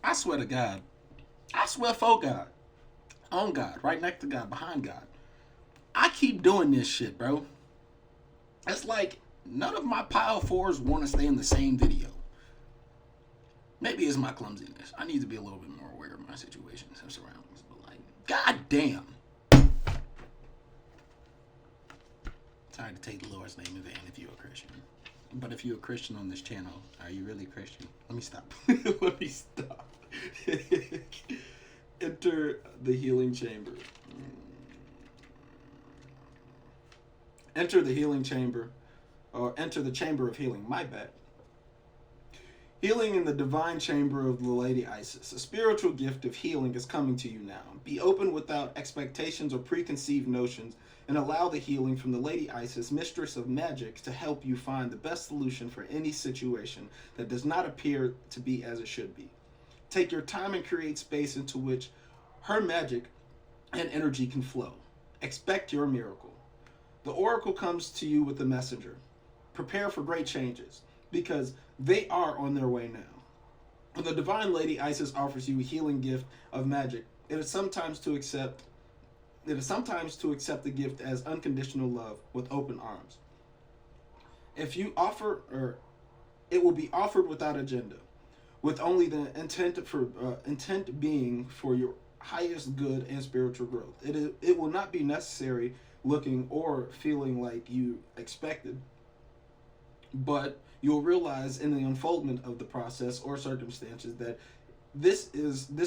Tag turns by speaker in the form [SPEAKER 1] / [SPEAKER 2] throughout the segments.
[SPEAKER 1] I swear to God. I swear for God. On God. Right next to God. Behind God. I keep doing this shit, bro. It's like none of my Pile 4s want to stay in the same video. Maybe it's my clumsiness. I need to be a little bit more aware of my situations and surroundings. But like, god damn. Sorry to take the Lord's name in vain if you're a Christian. But if you're a Christian on this channel, are you really Christian? Let me stop. Let me stop. Enter the healing chamber. Enter the healing chamber. Or enter the chamber of healing. My bad. Healing in the divine chamber of the Lady Isis. A spiritual gift of healing is coming to you now. Be open without expectations or preconceived notions and allow the healing from the Lady Isis, mistress of magic, to help you find the best solution for any situation that does not appear to be as it should be. Take your time and create space into which her magic and energy can flow. Expect your miracle. The oracle comes to you with a messenger. Prepare for great changes, because they are on their way now. When the divine Lady Isis offers you a healing gift of magic, it is sometimes to accept the gift as unconditional love with open arms. If you offer, or it will be offered without agenda, with only the intent being for your highest good and spiritual growth. It will not be necessary looking or feeling like you expected, but you'll realize in the unfoldment of the process or circumstances that this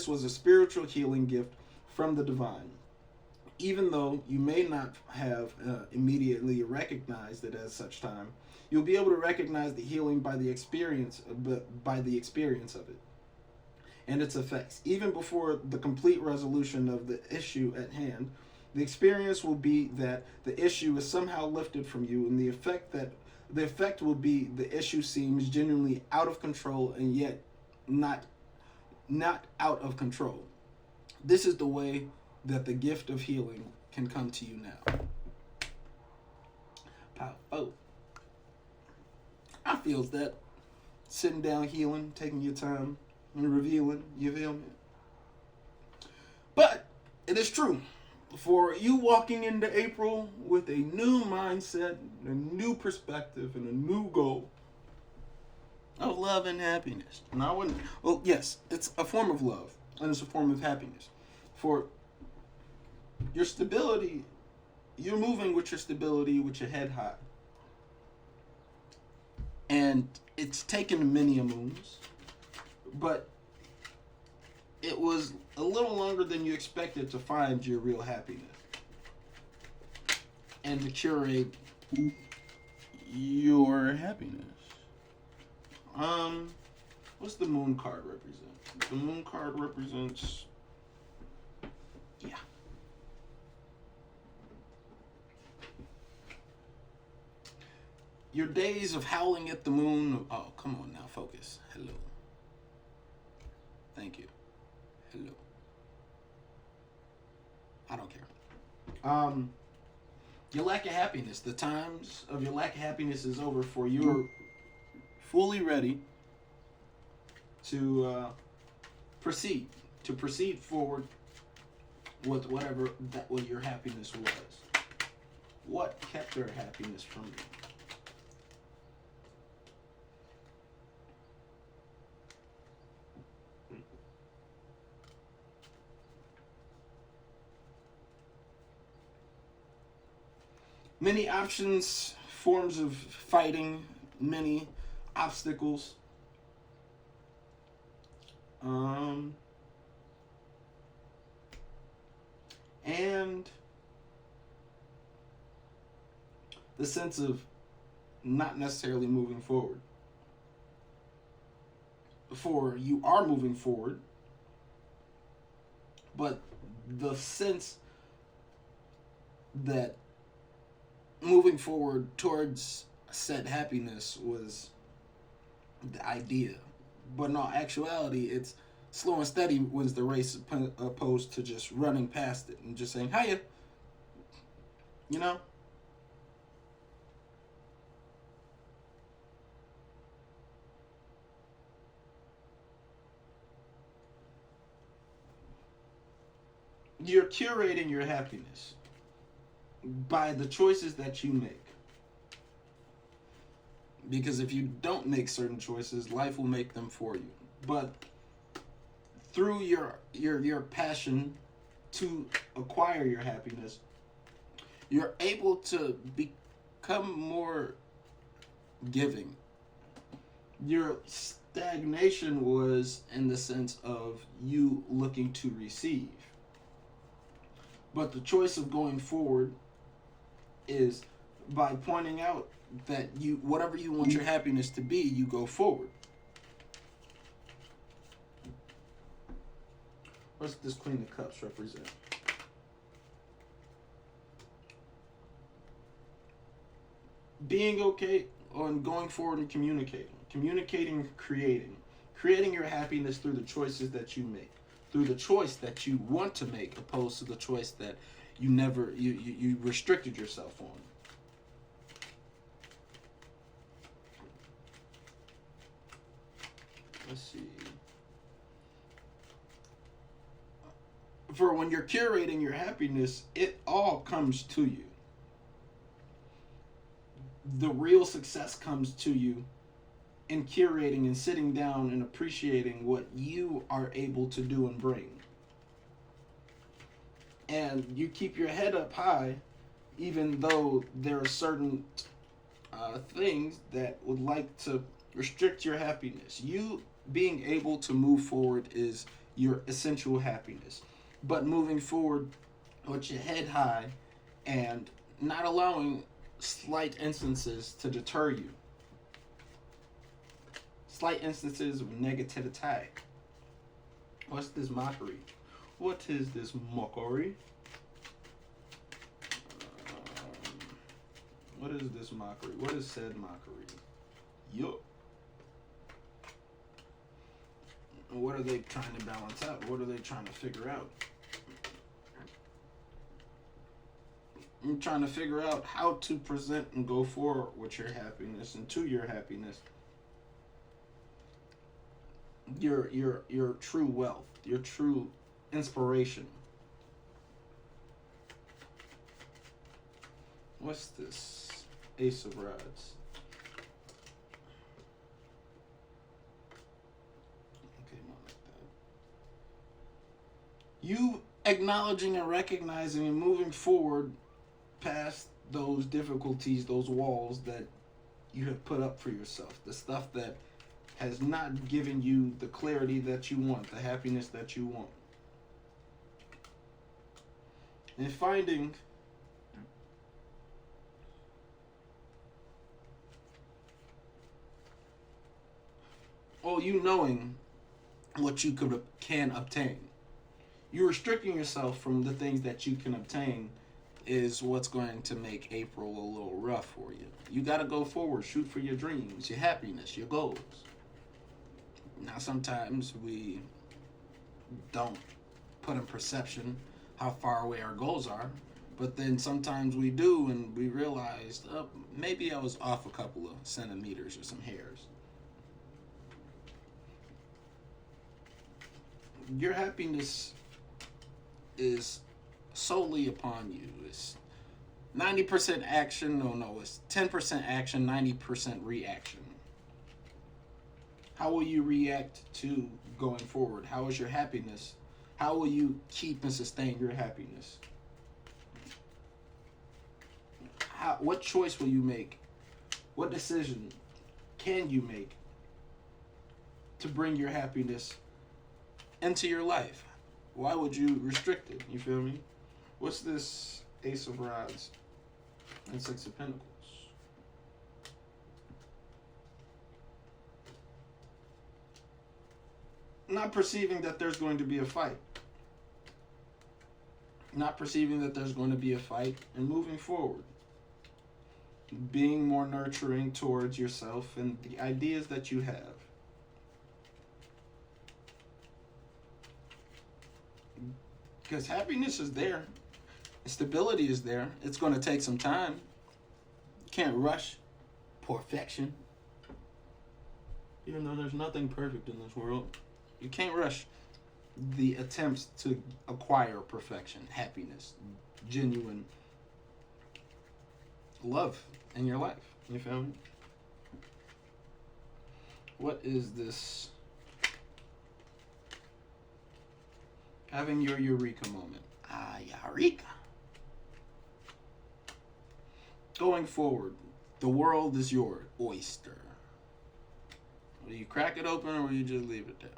[SPEAKER 1] was a spiritual healing gift from the divine. Even though you may not have immediately recognized it as such time, you'll be able to recognize the healing by the experience of it and its effects. Even before the complete resolution of the issue at hand, the experience will be that the issue is somehow lifted from you, and the effect will be the issue seems genuinely out of control and yet not out of control. This is the way that the gift of healing can come to you now. Oh, I feels that sitting down, healing, taking your time, and revealing. You feel me? But it is true. For you walking into April with a new mindset, a new perspective, and a new goal of love and happiness. And I wouldn't. Well, yes, it's a form of love and it's a form of happiness. For your stability, you're moving with your stability, with your head high. And it's taken many a moons, but it was a little longer than you expected to find your real happiness and to curate your happiness. What's the moon card represent? The moon card represents, yeah. Your days of howling at the moon. Oh, come on now, focus. Hello. Thank you. Hello. I don't care. Your lack of happiness. The times of your lack of happiness is over, for you're fully ready to proceed. To proceed forward with whatever what your happiness was. What kept your happiness from you? Many options, forms of fighting, many obstacles. And the sense of not necessarily moving forward. For you are moving forward, but the sense that moving forward towards said happiness was the idea. But in all actuality, it's slow and steady wins the race opposed to just running past it and just saying, hiya. You know? You're curating your happiness by the choices that you make. Because if you don't make certain choices, life will make them for you. But through your passion to acquire your happiness, you're able to become more giving. Your stagnation was in the sense of you looking to receive. But the choice of going forward is by pointing out that you whatever you want your happiness to be, you go forward. What's this Queen of Cups represent? Being okay on going forward and communicating, creating your happiness through the choices that you make, through the choice that you want to make, opposed to the choice that you restricted yourself on. Let's see. For when you're curating your happiness, it all comes to you. The real success comes to you in curating and sitting down and appreciating what you are able to do and bring. And you keep your head up high, even though there are certain things that would like to restrict your happiness. You being able to move forward is your essential happiness. But moving forward with your head high and not allowing slight instances to deter you. Slight instances of negativity. What's this mockery? What is this mockery? What is this mockery? What is said mockery? Yup. What are they trying to balance out? What are they trying to figure out? I'm trying to figure out how to present and go forward with your happiness and to your happiness. Your true wealth, your true inspiration. What's this? Ace of Rods. Okay, not like that. You acknowledging and recognizing and moving forward past those difficulties, those walls that you have put up for yourself, the stuff that has not given you the clarity that you want, the happiness that you want. And finding you knowing what you can obtain. You restricting yourself from the things that you can obtain is what's going to make April a little rough for you. You got to go forward, shoot for your dreams, your happiness, your goals. Now, sometimes we don't put in perception how far away our goals are, but then sometimes we do, and we realize, oh, maybe I was off a couple of centimeters or some hairs. Your happiness is solely upon you. It's 90% action. No, it's 10% action, 90% reaction. How will you react to going forward? How is your happiness? How will you keep and sustain your happiness? What choice will you make? What decision can you make to bring your happiness into your life? Why would you restrict it? You feel me? What's this Ace of Rods and Six of Pentacles? Not perceiving that there's going to be a fight. Not perceiving that there's going to be a fight and moving forward. Being more nurturing towards yourself and the ideas that you have. Because happiness is there. Stability is there. It's going to take some time. You can't rush perfection. Even though there's nothing perfect in this world. You can't rush the attempts to acquire perfection, happiness, genuine love in your life. You feel me? What is this? Having your eureka moment. Ah, eureka. Going forward, the world is your oyster. Do you crack it open or you just leave it there?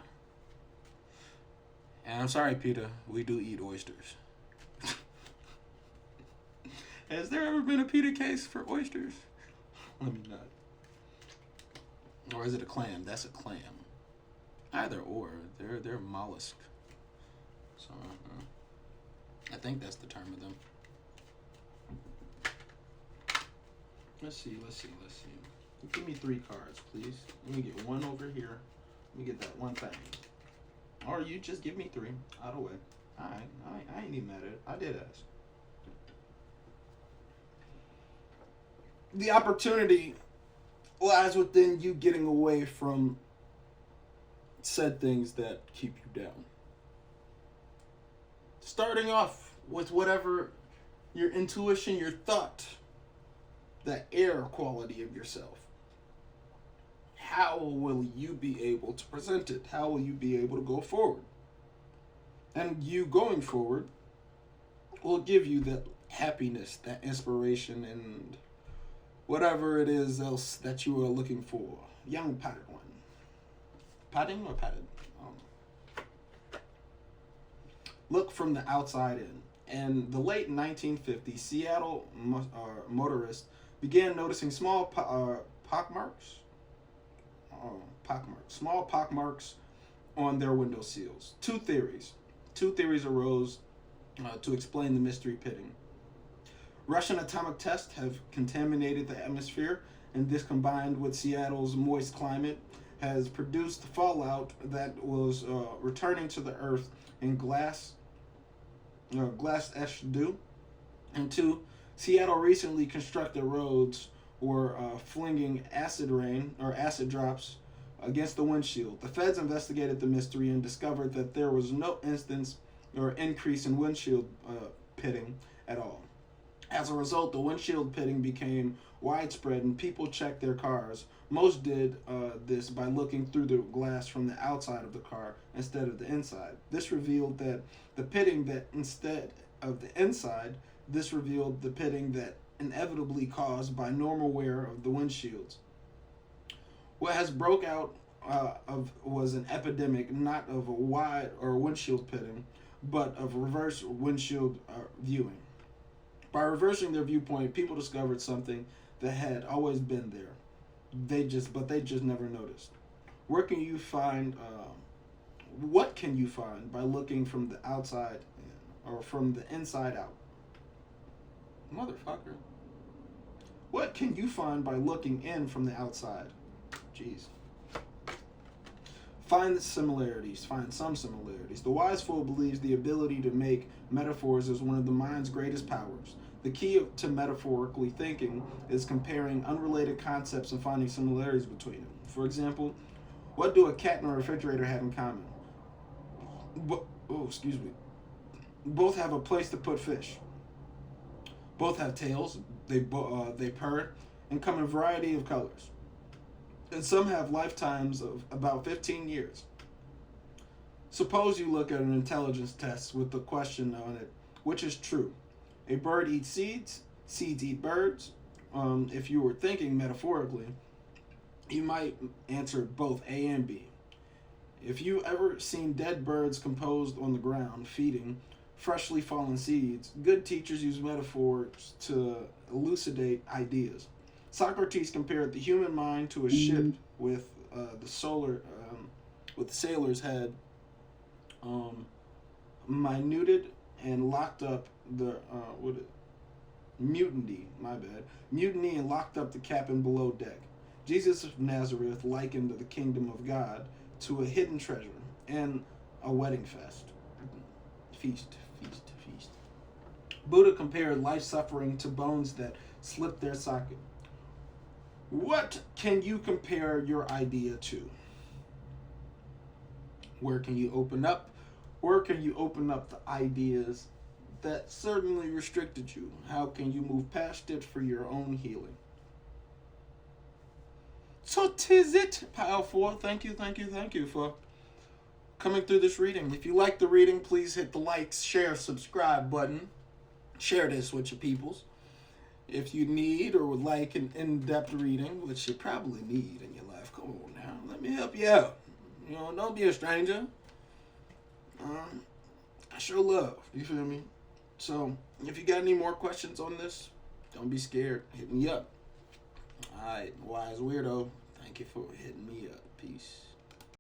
[SPEAKER 1] And I'm sorry, Peter, we do eat oysters. Has there ever been a Peter case for oysters? Let me not. Or is it a clam? That's a clam. Either or, they're mollusk. So I think that's the term of them. Let's see. Give me 3 cards, please. Let me get one over here. Let me get that one thing. Or you just give me 3. Out of the way. Alright, I ain't even mad at it. I did ask. The opportunity lies within you getting away from said things that keep you down. Starting off with whatever your intuition, your thought, that air quality of yourself. How will you be able to present it? How will you be able to go forward? And you going forward will give you that happiness, that inspiration, and whatever it is else that you are looking for. Young Padawan. Padding or padded? Look from the outside in. In the late 1950s, Seattle motorists began noticing small pockmarks. Small pockmarks on their window seals. Two theories arose to explain the mystery pitting. Russian atomic tests have contaminated the atmosphere, and this, combined with Seattle's moist climate, has produced fallout that was returning to the earth in glass ash dew. And 2, Seattle recently constructed roads were flinging acid rain or acid drops against the windshield. The feds investigated the mystery and discovered that there was no instance or increase in windshield pitting at all. As a result, the windshield pitting became widespread and people checked their cars. Most did this by looking through the glass from the outside of the car instead of the inside. This revealed the pitting that inevitably caused by normal wear of the windshields. What has broke out was an epidemic not of a wide or windshield pitting, but of reverse windshield viewing. By reversing their viewpoint, people discovered something that had always been there. They just never noticed. What can you find by looking from the outside or from the inside out? Motherfucker. What can you find by looking in from the outside? Jeez. Find some similarities. The wise fool believes the ability to make metaphors is one of the mind's greatest powers. The key to metaphorically thinking is comparing unrelated concepts and finding similarities between them. For example, what do a cat and a refrigerator have in common? Both have a place to put fish. Both have tails. They purr and come in a variety of colors. And some have lifetimes of about 15 years. Suppose you look at an intelligence test with the question on it, which is true? A bird eats seeds, seeds eat birds. If you were thinking metaphorically, you might answer both A and B. If you ever seen dead birds composed on the ground feeding freshly fallen seeds, good teachers use metaphors to elucidate ideas. Socrates compared the human mind to a ship with the sailor's head minuted and locked up the mutiny and locked up the captain below deck. Jesus of Nazareth likened the kingdom of God to a hidden treasure and a wedding feast. Buddha compared life suffering to bones that slip their socket. What can you compare your idea to? Where can you open up Where can you open up the ideas that certainly restricted you? How can you move past it for your own healing? So 'tis it, Pile 4. Thank you for coming through this reading. If you like the reading, please hit the like, share, subscribe button. Share this with your peoples. If you need or would like an in-depth reading, which you probably need in your life, come on now, let me help you out. You know, don't be a stranger. I sure love. You feel me? So, if you got any more questions on this, don't be scared. Hit me up. Alright, Wise Weirdo, thank you for hitting me up. Peace.